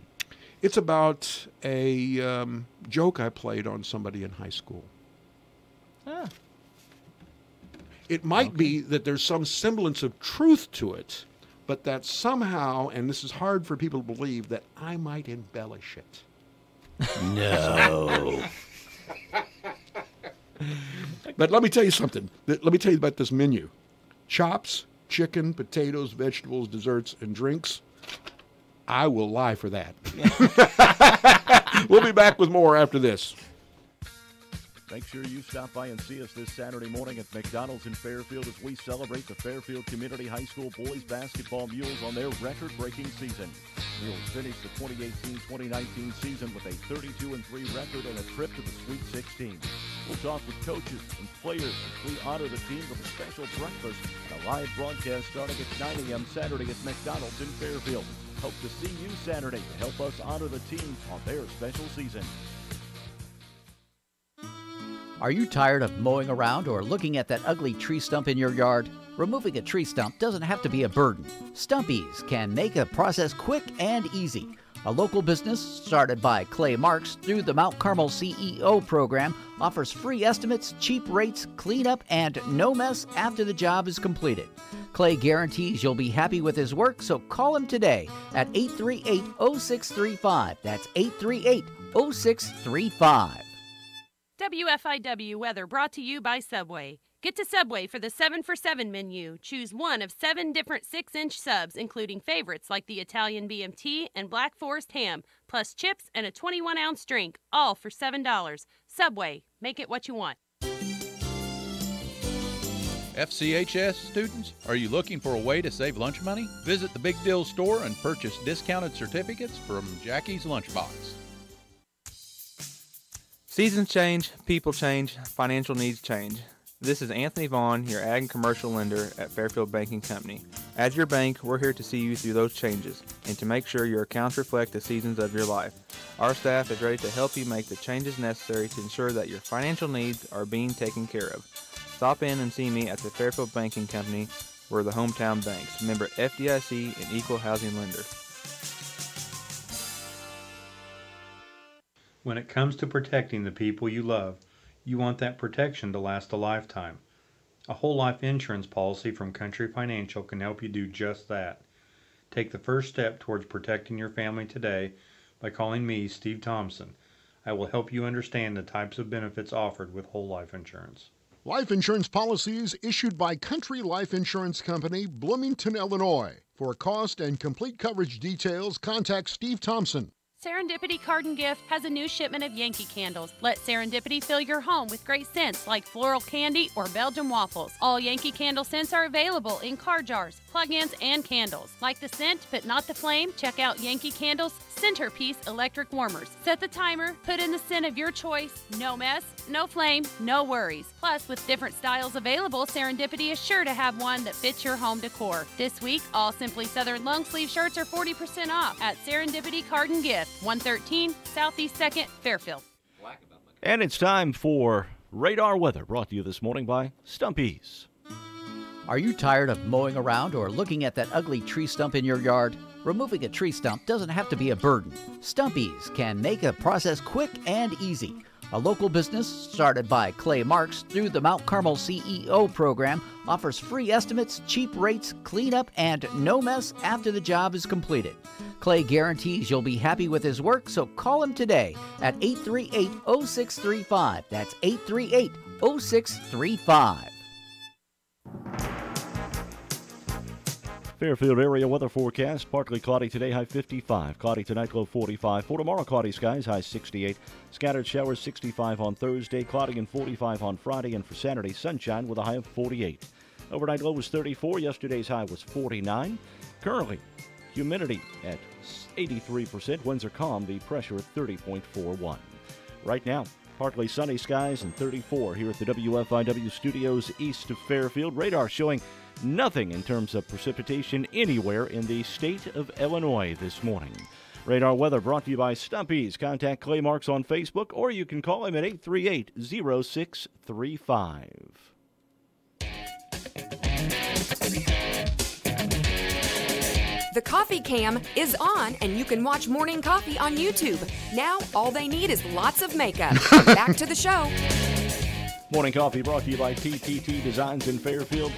It's about a joke I played on somebody in high school. It might be that there's some semblance of truth to it, but that somehow, and this is hard for people to believe, that I might embellish it. No. But let me tell you something. Let me tell you about this menu. Chops, chicken, potatoes, vegetables, desserts, and drinks. I will lie for that. We'll be back with more after this. Make sure you stop by and see us this Saturday morning at McDonald's in Fairfield as we celebrate the Fairfield Community High School boys basketball Mules on their record-breaking season. Mules finished the 2018-2019 season with a 32-3 record and a trip to the Sweet 16. We'll talk with coaches and players as we honor the team with a special breakfast and a live broadcast starting at 9 a.m. Saturday at McDonald's in Fairfield. Hope to see you Saturday to help us honor the team on their special season. Are you tired of mowing around or looking at that ugly tree stump in your yard? Removing a tree stump doesn't have to be a burden. Stumpies can make the process quick and easy. A local business started by Clay Marks through the Mount Carmel CEO program offers free estimates, cheap rates, cleanup, and no mess after the job is completed. Clay guarantees you'll be happy with his work, so call him today at 838-0635. That's 838-0635. WFIW weather brought to you by Subway. Get to Subway for the 7 for $7 menu. Choose one of 7 different 6-inch subs, including favorites like the Italian BMT and Black Forest ham, plus chips and a 21-ounce drink, all for $7. Subway, make it what you want. FCHS students, are you looking for a way to save lunch money? Visit the Big Deal store and purchase discounted certificates from Jackie's Lunchbox. Seasons change, people change, financial needs change. This is Anthony Vaughn, your ag and commercial lender at Fairfield Banking Company. As your bank, we're here to see you through those changes and to make sure your accounts reflect the seasons of your life. Our staff is ready to help you make the changes necessary to ensure that your financial needs are being taken care of. Stop in and see me at the Fairfield Banking Company. We're the hometown banks, member FDIC and equal housing lender. When it comes to protecting the people you love, you want that protection to last a lifetime. A whole life insurance policy from Country Financial can help you do just that. Take the first step towards protecting your family today by calling me, Steve Thompson. I will help you understand the types of benefits offered with whole life insurance. Life insurance policies issued by Country Life Insurance Company, Bloomington, Illinois. For cost and complete coverage details, contact Steve Thompson. Serendipity Garden Gift has a new shipment of Yankee candles. Let Serendipity fill your home with great scents like floral candy or Belgian waffles. All Yankee candle scents are available in car jars, plug-ins, and candles. Like the scent but not the flame? Check out Yankee Candle's Centerpiece electric warmers. Set the timer, put in the scent of your choice. No mess, no flame, no worries. Plus, with different styles available, Serendipity is sure to have one that fits your home decor. This week, all Simply Southern long sleeve shirts are 40% off at Serendipity Garden Gift, 113 Southeast 2nd, Fairfield. And it's time for Radar Weather, brought to you this morning by Stumpies. Are you tired of mowing around or looking at that ugly tree stump in your yard? Removing a tree stump doesn't have to be a burden. Stumpies can make the process quick and easy. A local business started by Clay Marks through the Mount Carmel CEO program offers free estimates, cheap rates, cleanup, and no mess after the job is completed. Clay guarantees you'll be happy with his work, so call him today at 838-0635. That's 838-0635. Fairfield area weather forecast. Partly cloudy today, high 55. Cloudy tonight, low 45. For tomorrow, cloudy skies, high 68. Scattered showers, 65 on Thursday. Cloudy and 45 on Friday. And for Saturday, sunshine with a high of 48. Overnight low was 34. Yesterday's high was 49. Currently, Humidity at 83%. Winds are calm. The pressure at 30.41. Right now, partly sunny skies and 34 here at the WFIW studios east of Fairfield. Radar showing nothing in terms of precipitation anywhere in the state of Illinois this morning. Radar weather brought to you by Stumpy's. Contact Clay Marks on Facebook, or you can call him at 838-0635. The Coffee Cam is on, and you can watch Morning Coffee on YouTube. Now, all they need is lots of makeup. Back to the show. Morning Coffee brought to you by TTT Designs in Fairfield.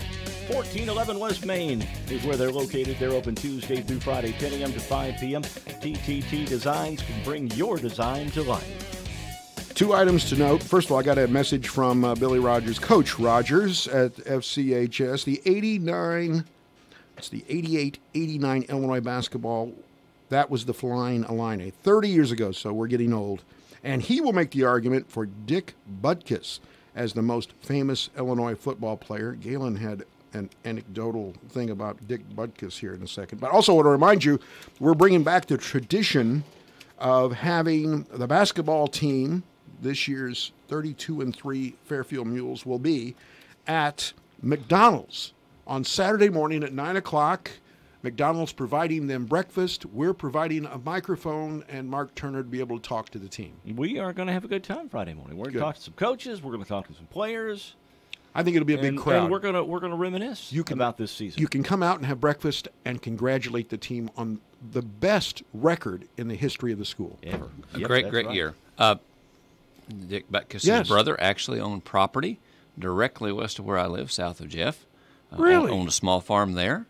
1411 West Main is where they're located. They're open Tuesday through Friday, 10 a.m. to 5 p.m. TTT Designs can bring your design to life. 2 items to note. First of all, I got a message from Billy Rogers, Coach Rogers at FCHS. The 88-89 Illinois basketball, that was the Flying Illini 30 years ago, so we're getting old. And he will make the argument for Dick Butkus as the most famous Illinois football player. Galen had an anecdotal thing about Dick Butkus here in a second. But also I want to remind you, we're bringing back the tradition of having the basketball team, this year's 32-3 Fairfield Mules, will be at McDonald's on Saturday morning at 9 o'clock. McDonald's providing them breakfast. We're providing a microphone and Mark Turner to be able to talk to the team. We are going to have a good time Friday morning. We're going to talk to some coaches. We're going to talk to some players. I think it'll be a big crowd. And we're going to reminisce about this season. You can come out and have breakfast and congratulate the team on the best record in the history of the school. Ever. A great year. Dick Butkus' brother actually owned property directly west of where I live, south of Jeff. Really? Owned a small farm there.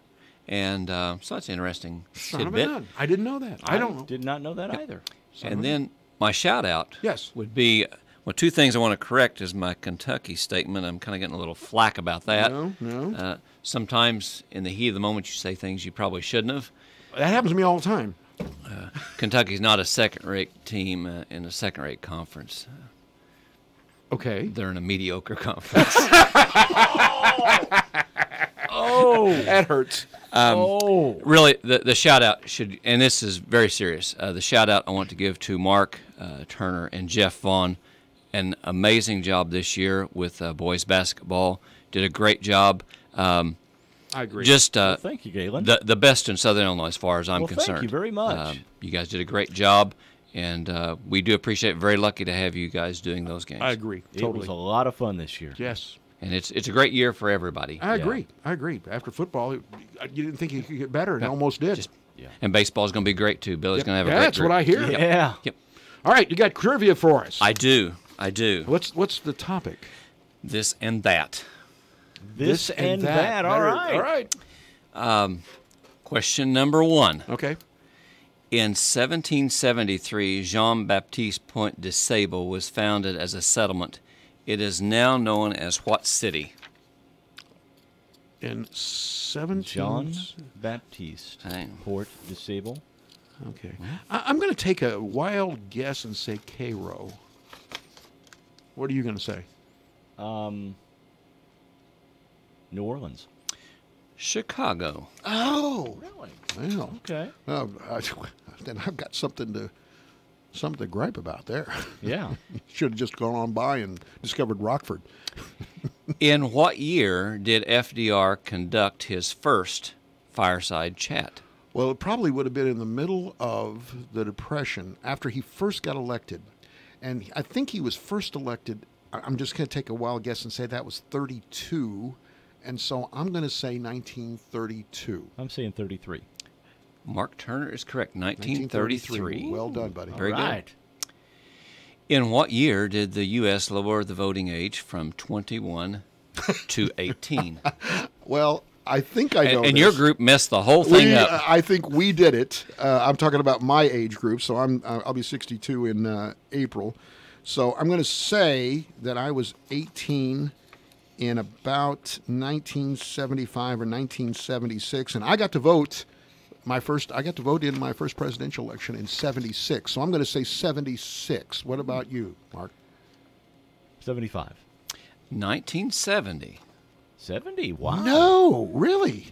And so that's an interesting tidbit. I didn't know that. I did not know that either. And then my shout-out would be, well, 2 things I want to correct is my Kentucky statement. I'm kind of getting a little flack about that. No. Sometimes in the heat of the moment you say things you probably shouldn't have. That happens to me all the time. Kentucky's not a second-rate team in a second-rate conference. Okay. They're in a mediocre conference. Oh, that hurts. Really, the shout-out should, and this is very serious, the shout-out I want to give to Mark Turner and Jeff Vaughn. An amazing job this year with boys basketball. Did a great job. I agree. Just thank you, Galen. The best in Southern Illinois as far as I'm concerned. Thank you very much. You guys did a great job, and we do appreciate it. Very lucky to have you guys doing those games. I agree. It was a lot of fun this year. Yes. And it's a great year for everybody. I agree. After football, you didn't think it could get better, and it almost did. And baseball is going to be great, too. Billy's going to have a great That's what I hear. Yeah. Yep. All right, you got trivia for us. I do. What's the topic? This and that. This and that. All right. Question number 1. Okay. In 1773, Jean-Baptiste Point de Sable was founded as a settlement. It is now known as what city? In 17... John Baptiste Port de Sable. Okay. I'm going to take a wild guess and say Cairo. What are you going to say? New Orleans. Chicago. Oh, really? Well, okay. Then I've got something to gripe about there. Yeah. Should have just gone on by and discovered Rockford. In what year did FDR conduct his first fireside chat? Well, it probably would have been in the middle of the Depression, after he first got elected. And I think he was first elected, I'm just going to take a wild guess and say that was 32. And so I'm going to say 1932. I'm saying 33. Mark Turner is correct. 1933. Well done, buddy. Very good. In what year did the U.S. lower the voting age from 21 to 18? Well, I think I know And this. your group messed the whole thing up. I think we did it. I'm talking about my age group, so I'll be 62 in April. So I'm going to say that I was 18 in about 1975 or 1976, and I got to vote in my first presidential election in 76. So I'm going to say 76. What about you, Mark? 75. 1970. 70? Wow. No, really?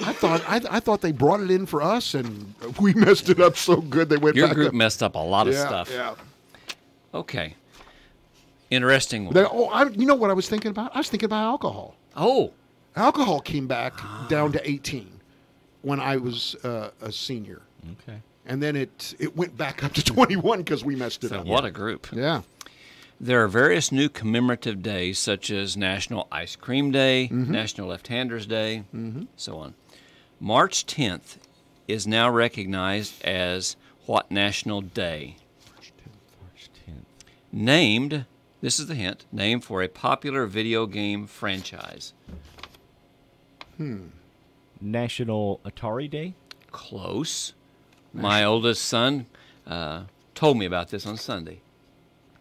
I thought they brought it in for us, and we messed it up so good they went Your back group up. messed up a lot of Yeah, stuff. Yeah. Okay. Interesting one. You know what I was thinking about? I was thinking about alcohol. Oh. Alcohol came back down to 18 when I was a senior. Okay. And then it went back up to 21 because we messed it So up. what a group. Yeah. There are various new commemorative days, such as National Ice Cream Day, National Left-Handers Day, so on. March 10th is now recognized as what national day? March 10th. Named, this is the hint, named for a popular video game franchise. National Atari Day? Close. My oldest son told me about this on Sunday.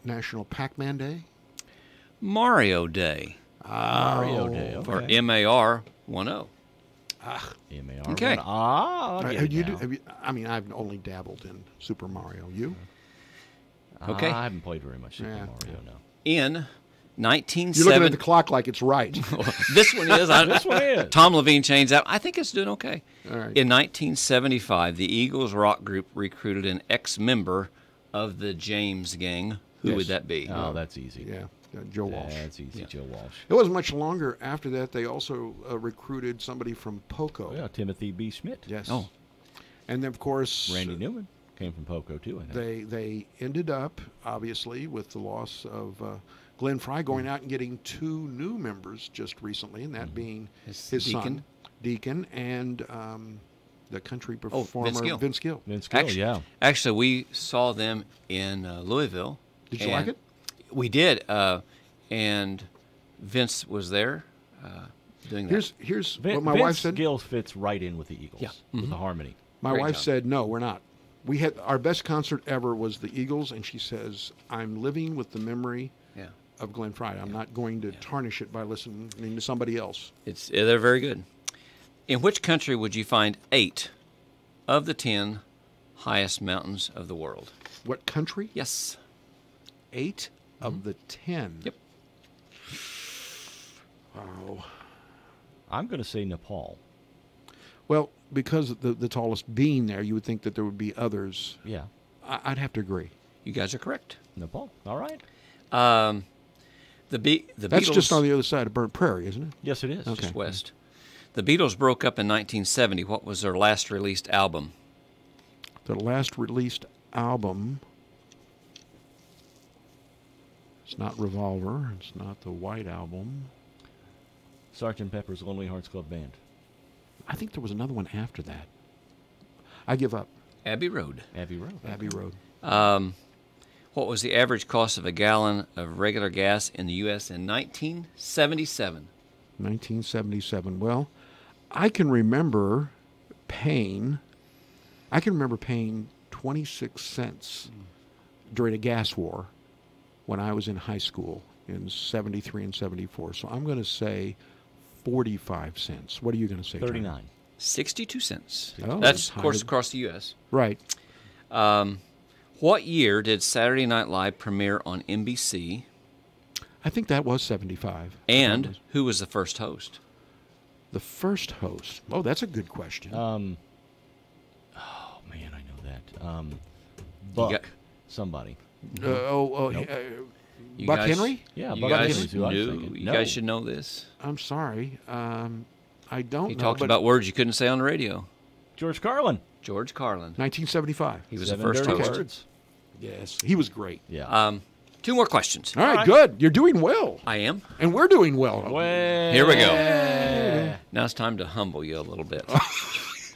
National Pac-Man Day? Mario Day. Mario Day, okay. Or M-A-R 1-0. M-A-R. Okay. I'll get it now. I mean, I've only dabbled in Super Mario. You? Okay. I haven't played very much Super Mario, no. In 1970... You're looking at the clock like it's right. This one is. This one is. Tom Levine changed that. I think it's doing okay. All right. In 1975, the Eagles rock group recruited an ex-member of the James Gang. Who would that be? Oh, that's easy. Yeah, Joe Walsh. That's easy, Joe Walsh. It wasn't much longer after that. They also recruited somebody from Poco. Yeah, Timothy B. Schmidt. Yes. Oh. And then, of course... Randy Newman came from Poco, too, I think. They ended up, obviously, with the loss of Glenn Fry, going out and getting 2 new members just recently, and that being his son, Deacon, and the country performer, Vince Gill. Actually, we saw them in Louisville. Did you like it? We did, and Vince was there doing that. Here's what my wife said. Vince Gill fits right in with the Eagles, with the harmony. My wife said, no, we're not. We had our best concert ever was the Eagles, and she says, I'm living with the memory of Glenn Fry. I'm not going to tarnish it by listening to somebody else. They're very good. In which country would you find 8 of the 10 highest mountains of the world? What country? Yes. 8 of the 10. Yep. Oh. I'm going to say Nepal. Well, because of the tallest being there, you would think that there would be others. Yeah. I'd have to agree. You guys are correct. Nepal. All right. The That's Beatles, just on the other side of Burnt Prairie, isn't it? Yes, it is. Okay. just west. The Beatles broke up in 1970. What was their last released album? The last released album. It's not Revolver. It's not the White Album. Sgt. Pepper's Lonely Hearts Club Band. I think there was another one after that. I give up. Abbey Road. Abbey Road. Abbey Road. What was the average cost of a gallon of regular gas in the U.S. in 1977? 1977. Well, I can remember paying 26 cents during a gas war when I was in high school in 73 and 74. So I'm going to say 45 cents. What are you going to say, 39. John? 62 cents. Oh, That's, of higher. course, across the U.S. Right. What year did Saturday Night Live premiere on NBC? I think that was 75. And who was the first host? The first host. Oh, that's a good question. Oh, man, I know that. Buck. Somebody. You Buck guys- Henry? Yeah, you Buck guys Henry's who I was knew- thinking. You No. guys should know this. I'm sorry. I don't He know. talked but about words you couldn't say on the radio. George Carlin. George Carlin. 1975. He was Seven the first Dirty host. Words. Yes, he was great. Yeah. 2 more questions. All right, good. You're doing well. I am. And we're doing well. Here we go. Now it's time to humble you a little bit.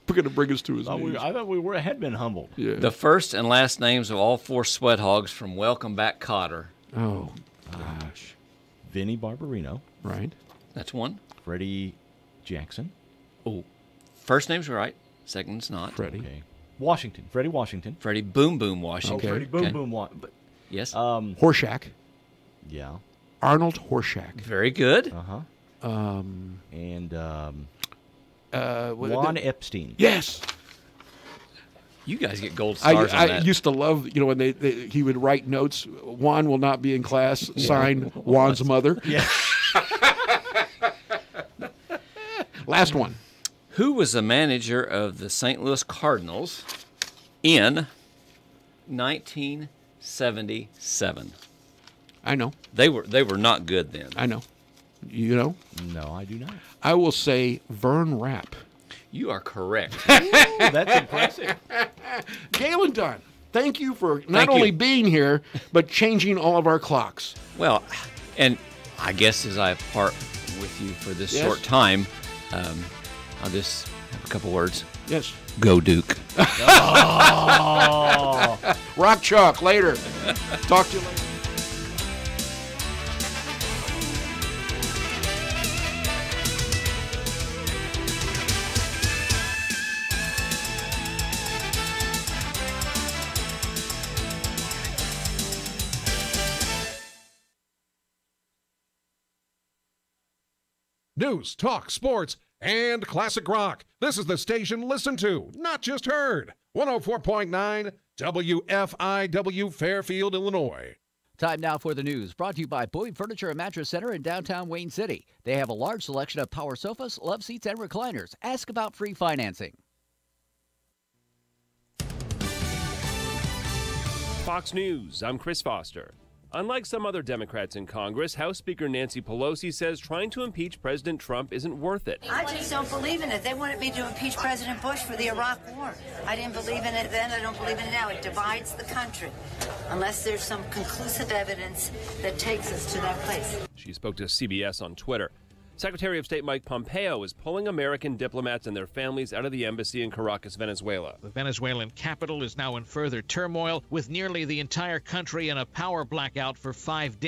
We're going to bring us to his knees. I thought we had been humbled. Yeah. The first and last names of all 4 sweat hogs from Welcome Back Kotter. Oh, gosh. Vinnie Barbarino. Right. That's one. Freddie Jackson. Oh, first name's right. Second's not. Freddie. Okay. Washington. Freddie Washington. Freddie Boom Boom Washington. Okay. Freddie Boom Boom Washington. Yes. Horshack. Yeah. Arnold Horshack. Very good. Uh-huh. And Juan Epstein. Yes. You guys get gold stars on I that. used to love, when he would write notes. Juan will not be in class. Signed, Juan's mother. Yeah. Last one. Who was the manager of the St. Louis Cardinals in 1977? I know. They were not good then. I know. You know? No, I do not. I will say Vern Rapp. You are correct. Ooh, that's impressive. Galen Dunn, thank you for not only being here, but changing all of our clocks. Well, and I guess as I part with you for this short time, I'll just have a couple words. Yes. Go Duke. Oh. Rock chalk later. Talk to you later. News, talk, sports, and classic rock. This is the station listened to, not just heard. 104.9 WFIW Fairfield, Illinois. Time now for the news, brought to you by Boyd Furniture and Mattress Center in downtown Wayne City. They have a large selection of power sofas, love seats, and recliners. Ask about free financing. Fox News, I'm Chris Foster. Unlike some other Democrats in Congress, House Speaker Nancy Pelosi says trying to impeach President Trump isn't worth it. I just don't believe in it. They wanted me to impeach President Bush for the Iraq War. I didn't believe in it then. I don't believe in it now. It divides the country unless there's some conclusive evidence that takes us to that place. She spoke to CBS on Twitter. Secretary of State Mike Pompeo is pulling American diplomats and their families out of the embassy in Caracas, Venezuela. The Venezuelan capital is now in further turmoil, with nearly the entire country in a power blackout for 5 days.